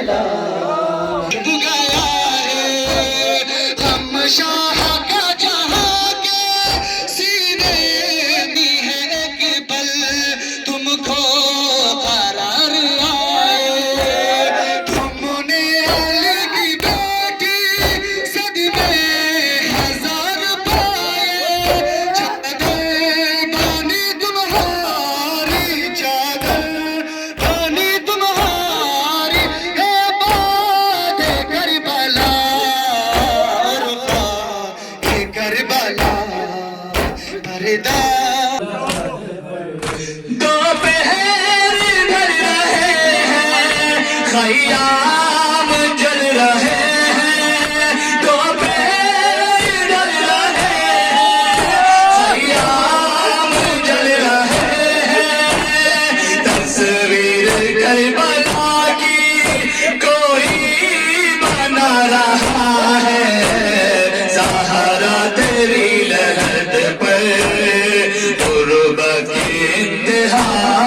کربلا گیا ہے غم شاہ کا جہاں کے سینے دی ہے ایک پل تم کو قرار آئے تم نے علی کی بیٹی صدمے ہزار پائے چادر بانی تمہاری چادر بانی تمہاری ہے باد کربلا اور خواہ کربلا پردہ دوپہر ڈھل رہے ہیں خیام جل رہے